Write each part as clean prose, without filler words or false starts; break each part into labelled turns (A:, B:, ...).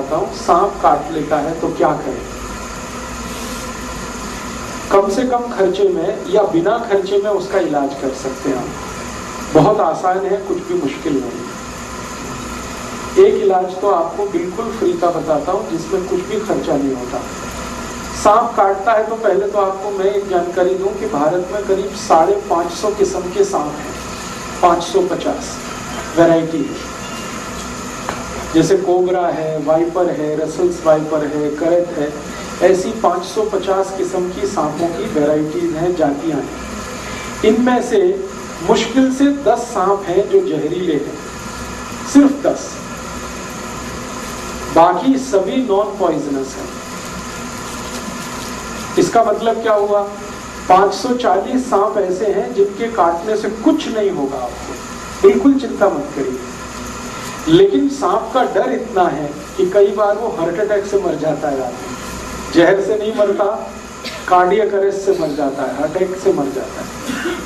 A: बताता हूँ। सांप काट लेता है तो क्या करें? कम से कम खर्चे में या बिना खर्चे में उसका इलाज कर सकते हैं आप। बहुत आसान है, कुछ भी मुश्किल नहीं। एक इलाज तो आपको बिल्कुल फ्री का बताता हूँ जिसमें कुछ भी खर्चा नहीं होता। सांप काटता है तो पहले तो आपको मैं एक जानकारी दूं कि भारत में करीब 550 किस्म के सांप हैं, 550 वैरायटी है। जैसे कोबरा है, वाइपर है, रसल्स वाइपर है, करत है, ऐसी 550 किस्म की सांपों की वैरायटीज हैं, जातियां हैं। इनमें से मुश्किल से 10 सांप हैं जो जहरीले हैं, सिर्फ 10। बाकी सभी नॉन पॉइजनस हैं। इसका मतलब क्या हुआ? 540 सांप ऐसे हैं जिनके काटने से कुछ नहीं होगा आपको, बिल्कुल चिंता मत करिए। लेकिन सांप का डर इतना है कि कई बार वो हार्ट अटैक से मर जाता है आदमी। जहर से नहीं मरता, कार्डियक अरेस्ट से मर जाता है, हार्ट अटैक से मर जाता है।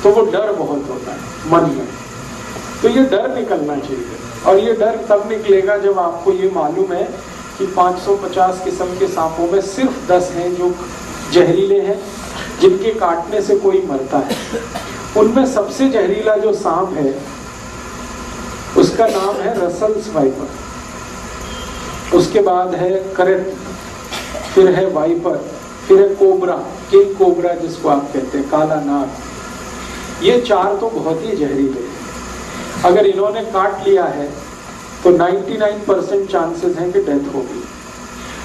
A: तो वो डर बहुत होता है मन में। तो ये डर निकलना चाहिए, और ये डर तब निकलेगा जब आपको ये मालूम है कि 550 किस्म के सांपों में सिर्फ 10 हैं जो जहरीले हैं, जिनके काटने से कोई मरता है। उनमें सबसे जहरीला जो सांप है उसका नाम है रसल्स वाइपर, उसके बाद है करत, फिर है वाइपर, फिर है कोबरा, किंग कोबरा जिसको आप कहते हैं, काला नाग। ये 4 तो बहुत ही जहरीले हैं। अगर इन्होंने काट लिया है तो 99% चांसेस हैं कि डेथ होगी।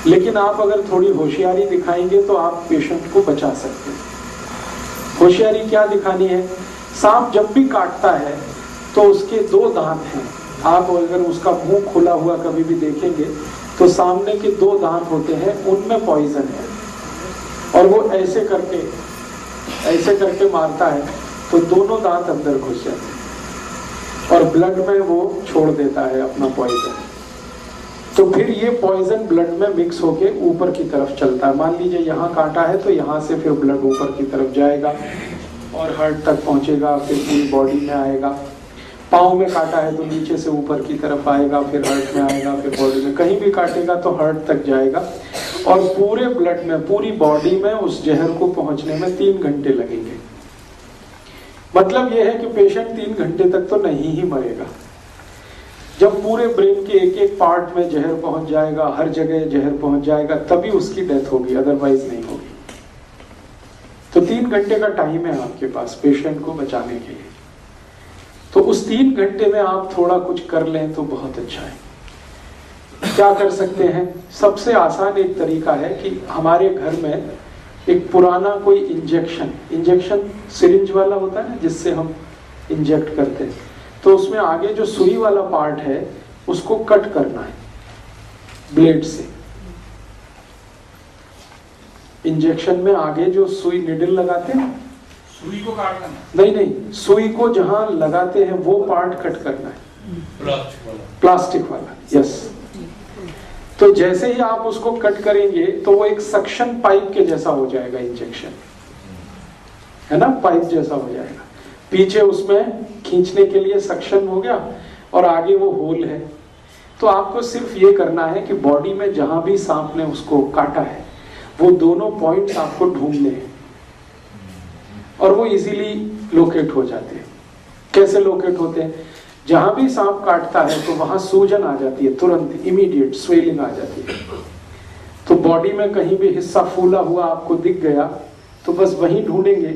A: लेकिन आप अगर थोड़ी होशियारी दिखाएंगे तो आप पेशेंट को बचा सकते हैं। होशियारी क्या दिखानी है? सांप जब भी काटता है तो उसके 2 दांत हैं। आप अगर उसका मुंह खुला हुआ कभी भी देखेंगे तो सामने के 2 दांत होते हैं, उनमें पॉइजन है, और वो ऐसे करके मारता है तो दोनों दांत अंदर घुस जाते हैं और ब्लड में वो छोड़ देता है अपना पॉइजन। तो फिर ये पॉइजन ब्लड में मिक्स होके ऊपर की तरफ चलता है। मान लीजिए यहाँ काटा है तो यहाँ से फिर ब्लड ऊपर की तरफ जाएगा और हार्ट तक पहुँचेगा, फिर पूरी बॉडी में आएगा। पाँव में काटा है तो नीचे से ऊपर की तरफ आएगा, फिर हार्ट में आएगा, फिर बॉडी में। कहीं भी काटेगा तो हार्ट तक जाएगा, और पूरे ब्लड में, पूरी बॉडी में उस जहर को पहुंचने में 3 घंटे लगेंगे। मतलब यह है कि पेशेंट 3 घंटे तक तो नहीं ही मरेगा। जब पूरे ब्रेन के एक पार्ट में जहर पहुंच जाएगा, हर जगह जहर पहुंच जाएगा, तभी उसकी डेथ होगी, अदरवाइज नहीं होगी। तो 3 घंटे का टाइम है आपके पास पेशेंट को बचाने के लिए। तो उस 3 घंटे में आप थोड़ा कुछ कर लें तो बहुत अच्छा है। क्या कर सकते हैं? सबसे आसान एक तरीका है कि हमारे घर में एक पुराना कोई इंजेक्शन सिरिंज वाला होता है ना, जिससे हम इंजेक्ट करते हैं, तो उसमें आगे जो सुई वाला पार्ट है उसको कट करना है ब्लेड से। इंजेक्शन में आगे जो सुई निडल लगाते हैं,
B: सुई को काटना
A: नहीं, सुई को जहां लगाते हैं वो पार्ट कट करना है, प्लास्टिक वाला। यस। तो जैसे ही आप उसको कट करेंगे तो वो एक सक्शन पाइप के जैसा हो जाएगा, इंजेक्शन है ना, पाइप जैसा हो जाएगा। पीछे उसमें खींचने के लिए सक्शन हो गया और आगे वो होल है। तो आपको सिर्फ ये करना है कि बॉडी में जहां भी सांप ने उसको काटा है वो दोनों पॉइंट्स आपको ढूंढने हैं, और वो इजीली लोकेट हो जाते हैं। कैसे लोकेट होते हैं? जहां भी सांप काटता है तो वहां सूजन आ जाती है, तुरंत इमीडिएट स्वेलिंग आ जाती है। तो बॉडी में कहीं भी हिस्सा फूला हुआ आपको दिख गया तो बस वहीं ढूंढेंगे,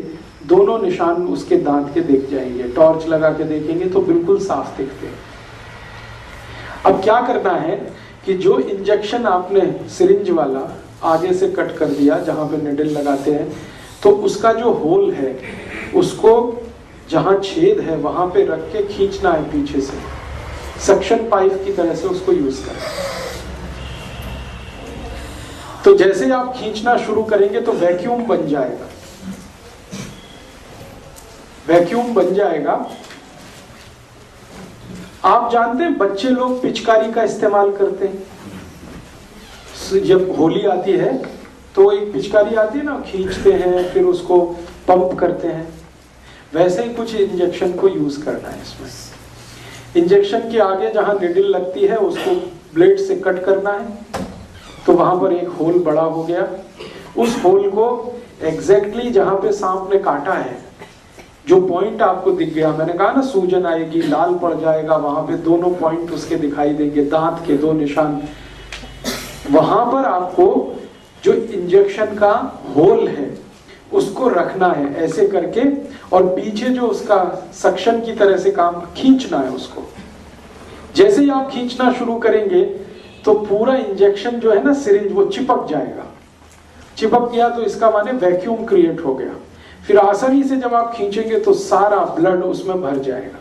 A: दोनों निशान उसके दांत के दिख जाएंगे। टॉर्च लगा के देखेंगे तो बिल्कुल साफ दिखते हैं। अब क्या करना है कि जो इंजेक्शन आपने सिरिंज वाला आगे से कट कर दिया जहां पे निडल लगाते हैं, तो उसका जो होल है उसको जहां छेद है वहां पे रख के खींचना है पीछे से, सक्शन पाइप की तरह से उसको यूज करें। तो जैसे आप खींचना शुरू करेंगे तो वैक्यूम बन जाएगा, वैक्यूम बन जाएगा। आप जानते हैं बच्चे लोग पिचकारी का इस्तेमाल करते हैं। जब होली आती है तो एक पिचकारी आती है ना, खींचते हैं फिर उसको पंप करते हैं। वैसे ही कुछ इंजेक्शन को यूज करना है इसमें। इंजेक्शन के आगे जहां निडल लगती है उसको ब्लेड से कट करना है तो वहां पर एक होल बड़ा हो गया। उस होल को एग्जैक्टली जहां पे सांप ने काटा है, जो पॉइंट आपको दिख गया, मैंने कहा ना सूजन आएगी, लाल पड़ जाएगा, वहां पे दोनों पॉइंट उसके दिखाई देंगे, दांत के 2 निशान, वहां पर आपको जो इंजेक्शन का होल है उसको रखना है ऐसे करके, और पीछे जो उसका सक्शन की तरह से काम खींचना है उसको। जैसे ही आप खींचना शुरू करेंगे तो पूरा इंजेक्शन जो है ना सिरिंज, वो चिपक जाएगा। चिपक गया तो इसका माने वैक्यूम क्रिएट हो गया। फिर आसानी से जब आप खींचेंगे तो सारा ब्लड उसमें भर जाएगा,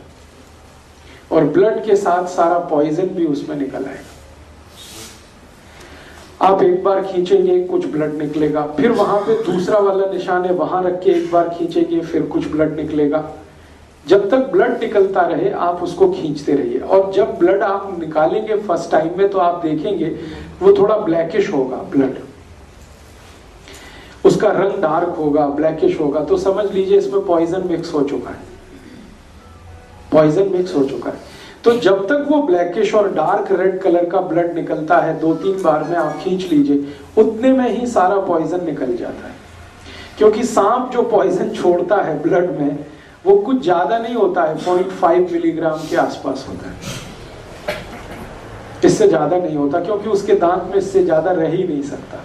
A: और ब्लड के साथ सारा पॉइजन भी उसमें निकल आएगा। आप एक बार खींचेंगे, कुछ ब्लड निकलेगा, फिर वहां पे दूसरा वाला निशान है, वहां रख के एक बार खींचेंगे, फिर कुछ ब्लड निकलेगा। जब तक ब्लड निकलता रहे आप उसको खींचते रहिए, और जब ब्लड आप निकालेंगे फर्स्ट टाइम में तो आप देखेंगे वो थोड़ा ब्लैकिश होगा, ब्लड उसका रंग डार्क होगा, ब्लैकिश होगा, तो समझ लीजिए इसमें पॉइजन मिक्स हो चुका है, पॉइजन मिक्स हो चुका है। तो जब तक वो ब्लैकिश और डार्क रेड कलर का ब्लड निकलता है, 2-3 बार में आप खींच लीजिए, उतने में ही सारा पॉइजन निकल जाता है। क्योंकि सांप जो पॉइजन छोड़ता है ब्लड में वो कुछ ज्यादा नहीं होता है, 0.5 मिलीग्राम के आसपास होता है, इससे ज्यादा नहीं होता, क्योंकि उसके दांत में इससे ज्यादा रह ही नहीं सकता।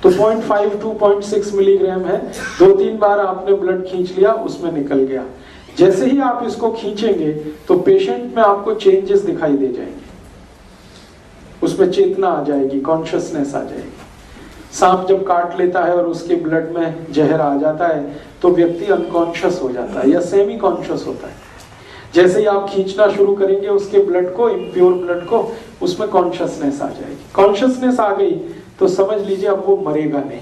A: तो 0.5 2.6 मिलीग्राम है। 2-3 बार आपने ब्लड खींच लिया, उसमें निकल गया। जैसे ही आप इसको खींचेंगे तो पेशेंट में आपको चेंजेस दिखाई दे जाएंगे, उसमें चेतना आ जाएगी, कॉन्शियसनेस आ जाएगी। सांप जब काट लेता है और उसके ब्लड में जहर आ जाता है तो व्यक्ति अनकॉन्शियस हो जाता है या सेमी कॉन्शियस होता है। जैसे ही आप खींचना शुरू करेंगे उसके ब्लड को, इम्प्योर ब्लड को, उसमें कॉन्शियसनेस आ जाएगी। कॉन्शियसनेस आ गई तो समझ लीजिए अब वो मरेगा नहीं।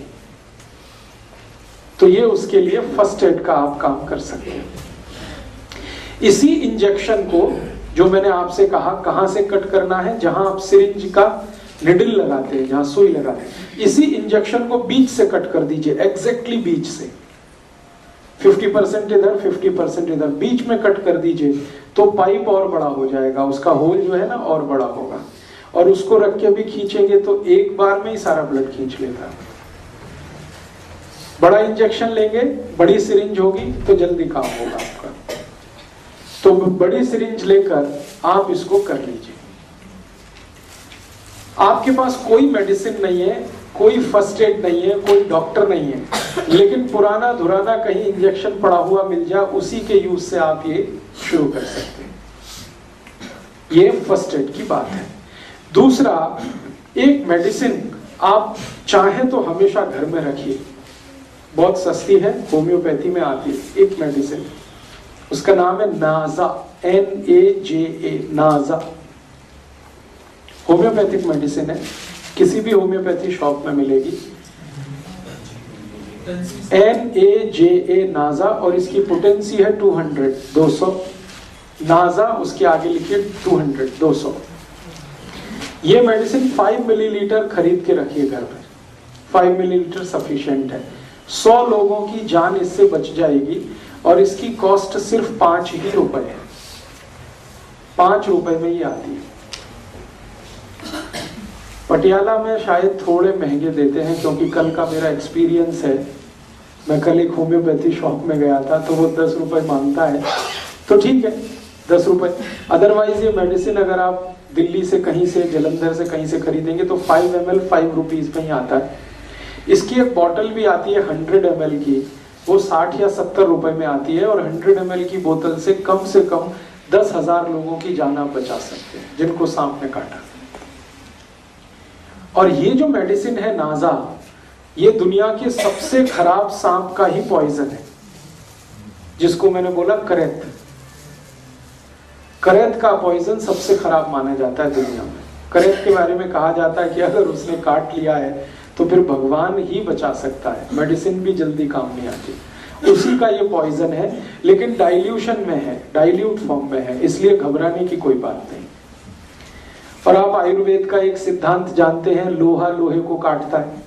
A: तो ये उसके लिए फर्स्ट एड का आप काम कर सकते हैं। इसी इंजेक्शन को जो मैंने आपसे कहा कहां से कट करना है, जहां आप सिरिंज का निडल लगाते हैं, जहां सुई लगाते हैं, इसी इंजेक्शन को बीच से कट कर दीजिए, एग्जैक्टली बीच से 50% इधर 50% इधर, बीच में कट कर दीजिए तो पाइप और बड़ा हो जाएगा, उसका होल जो है ना और बड़ा होगा। और उसको रख के भी खींचेंगे तो एक बार में ही सारा ब्लड खींच लेता है। बड़ा इंजेक्शन लेंगे, बड़ी सिरिंज होगी तो जल्दी काम होगा आपका। तो बड़ी सिरिंज लेकर आप इसको कर लीजिए। आपके पास कोई मेडिसिन नहीं है, कोई फर्स्ट एड नहीं है, कोई डॉक्टर नहीं है, लेकिन पुराना धुराना कहीं इंजेक्शन पड़ा हुआ मिल जाए, उसी के यूज से आप ये शुरू कर सकते हैं। ये फर्स्ट एड की बात है। दूसरा, एक मेडिसिन आप चाहें तो हमेशा घर में रखिए, बहुत सस्ती है, होम्योपैथी में आती है एक मेडिसिन, उसका नाम है नाजा, NAJA, नाजा। होम्योपैथिक मेडिसिन है, किसी भी होम्योपैथी शॉप में मिलेगी। NAJA नाजा, और इसकी पोटेंसी है 200 नाजा, उसके आगे लिखिए 200। ये मेडिसिन 5 मिलीलीटर खरीद के रखिए घर पर, 5 मिलीलीटर सफिशिएंट है। 100 लोगों की जान इससे बच जाएगी, और इसकी कॉस्ट सिर्फ 5 ही रुपए है, 5 रुपए में ही आती है। पटियाला में शायद थोड़े महंगे देते हैं, क्योंकि कल का मेरा एक्सपीरियंस है, मैं कल एक होम्योपैथी शॉप में गया था तो वो 10 रुपए मांगता है, तो ठीक है 10 रुपए। अदरवाइज ये मेडिसिन अगर आप दिल्ली से कहीं से, जलंधर से कहीं से खरीदेंगे तो 5 ml 5 रुपीज में ही आता है। इसकी एक बॉटल भी आती है 100 ml की, वो 60 या 70 रुपए में आती है, और 100 ml की बोतल से कम 10,000 लोगों की जान आप बचा सकते हैं जिनको सांप ने काटा। और ये जो मेडिसिन है नाजा, ये दुनिया के सबसे खराब सांप का ही पॉइजन है, जिसको मैंने बोला करैत। करैत का पॉइजन सबसे खराब माना जाता है दुनिया में। करैत के बारे में कहा जाता है कि अगर उसने काट लिया है तो फिर भगवान ही बचा सकता है, मेडिसिन भी जल्दी काम नहीं आती। उसी का ये पॉइजन है, लेकिन डाइल्यूशन में है, डाइल्यूट फॉर्म में है, इसलिए घबराने की कोई बात नहीं। और आप आयुर्वेद का एक सिद्धांत जानते हैं, लोहा लोहे को काटता है।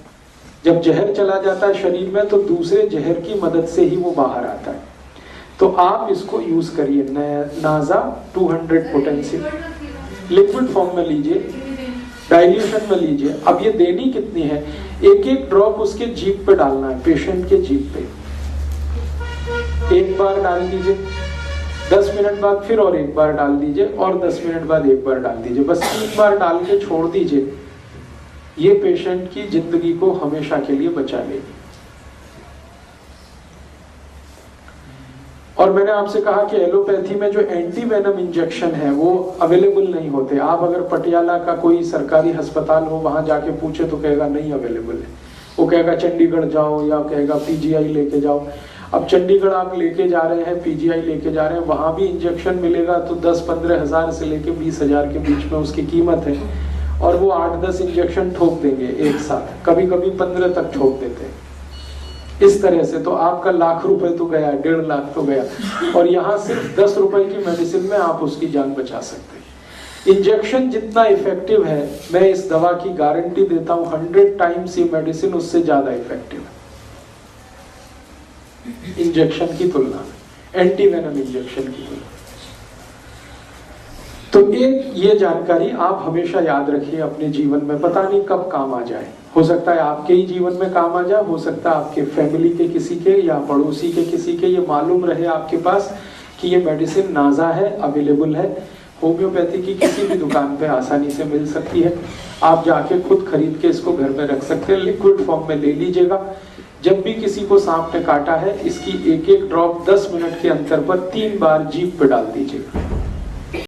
A: जब जहर चला जाता है शरीर में तो दूसरे जहर की मदद से ही वो बाहर आता है। तो आप इसको यूज करिए, नाजा 200 पोटेंसी, लिक्विड फॉर्म में लीजिए। डाइल्यूशन में लीजिए। अब ये देनी कितनी है, एक एक ड्रॉप उसके जीभ पे डालना है, पेशेंट के जीभ पे। एक बार डाल दीजिए, 10 मिनट बाद फिर और एक बार डाल दीजिए, और 10 मिनट बाद एक बार डाल दीजिए, बस 3 बार डाल के छोड़ दीजिए। ये पेशेंट की जिंदगी को हमेशा के लिए बचा लेगी। और मैंने आपसे कहा कि एलोपैथी में जो एंटी वेनम इंजेक्शन है वो अवेलेबल नहीं होते। आप अगर पटियाला का कोई सरकारी अस्पताल हो, वहां जाके पूछे तो कहेगा नहीं अवेलेबल है, वो कहेगा चंडीगढ़ जाओ या कहेगा पीजीआई लेके जाओ। अब चंडीगढ़ आप लेके जा रहे हैं, पीजीआई लेके जा रहे हैं, वहां भी इंजेक्शन मिलेगा तो 10-15 हजार से लेके 20 हजार के बीच में उसकी कीमत है, और वो 8-10 इंजेक्शन ठोक देंगे एक साथ, कभी कभी 15 तक ठोक देते हैं। इस तरह से तो आपका लाख रुपए तो गया, 1.5 लाख तो गया, और यहाँ सिर्फ 10 रुपए की मेडिसिन में आप उसकी जान बचा सकते हैं। इंजेक्शन जितना इफेक्टिव है, मैं इस दवा की गारंटी देता हूँ 100 टाइम्स ये मेडिसिन उससे ज्यादा इफेक्टिव है इंजेक्शन की तुलना में, एंटी वेनम इंजेक्शन की तुलना। तो एक ये जानकारी आप हमेशा याद रखिए अपने जीवन में, पता नहीं कब काम आ जाए। हो सकता है आपके ही जीवन में काम आ जाए, हो सकता है आपके फैमिली के किसी के या पड़ोसी के किसी के ये मालूम रहे आपके पास कि ये मेडिसिन नाजा है, अवेलेबल है, होम्योपैथी की किसी भी दुकान पे आसानी से मिल सकती है। आप जाके खुद खरीद के इसको घर में रख सकते हैं, लिक्विड फॉर्म में ले लीजिएगा। जब भी किसी को सांप ने काटा है, इसकी एक एक ड्रॉप 10 मिनट के अंतर पर 3 बार जीभ पे डाल दीजिएगा।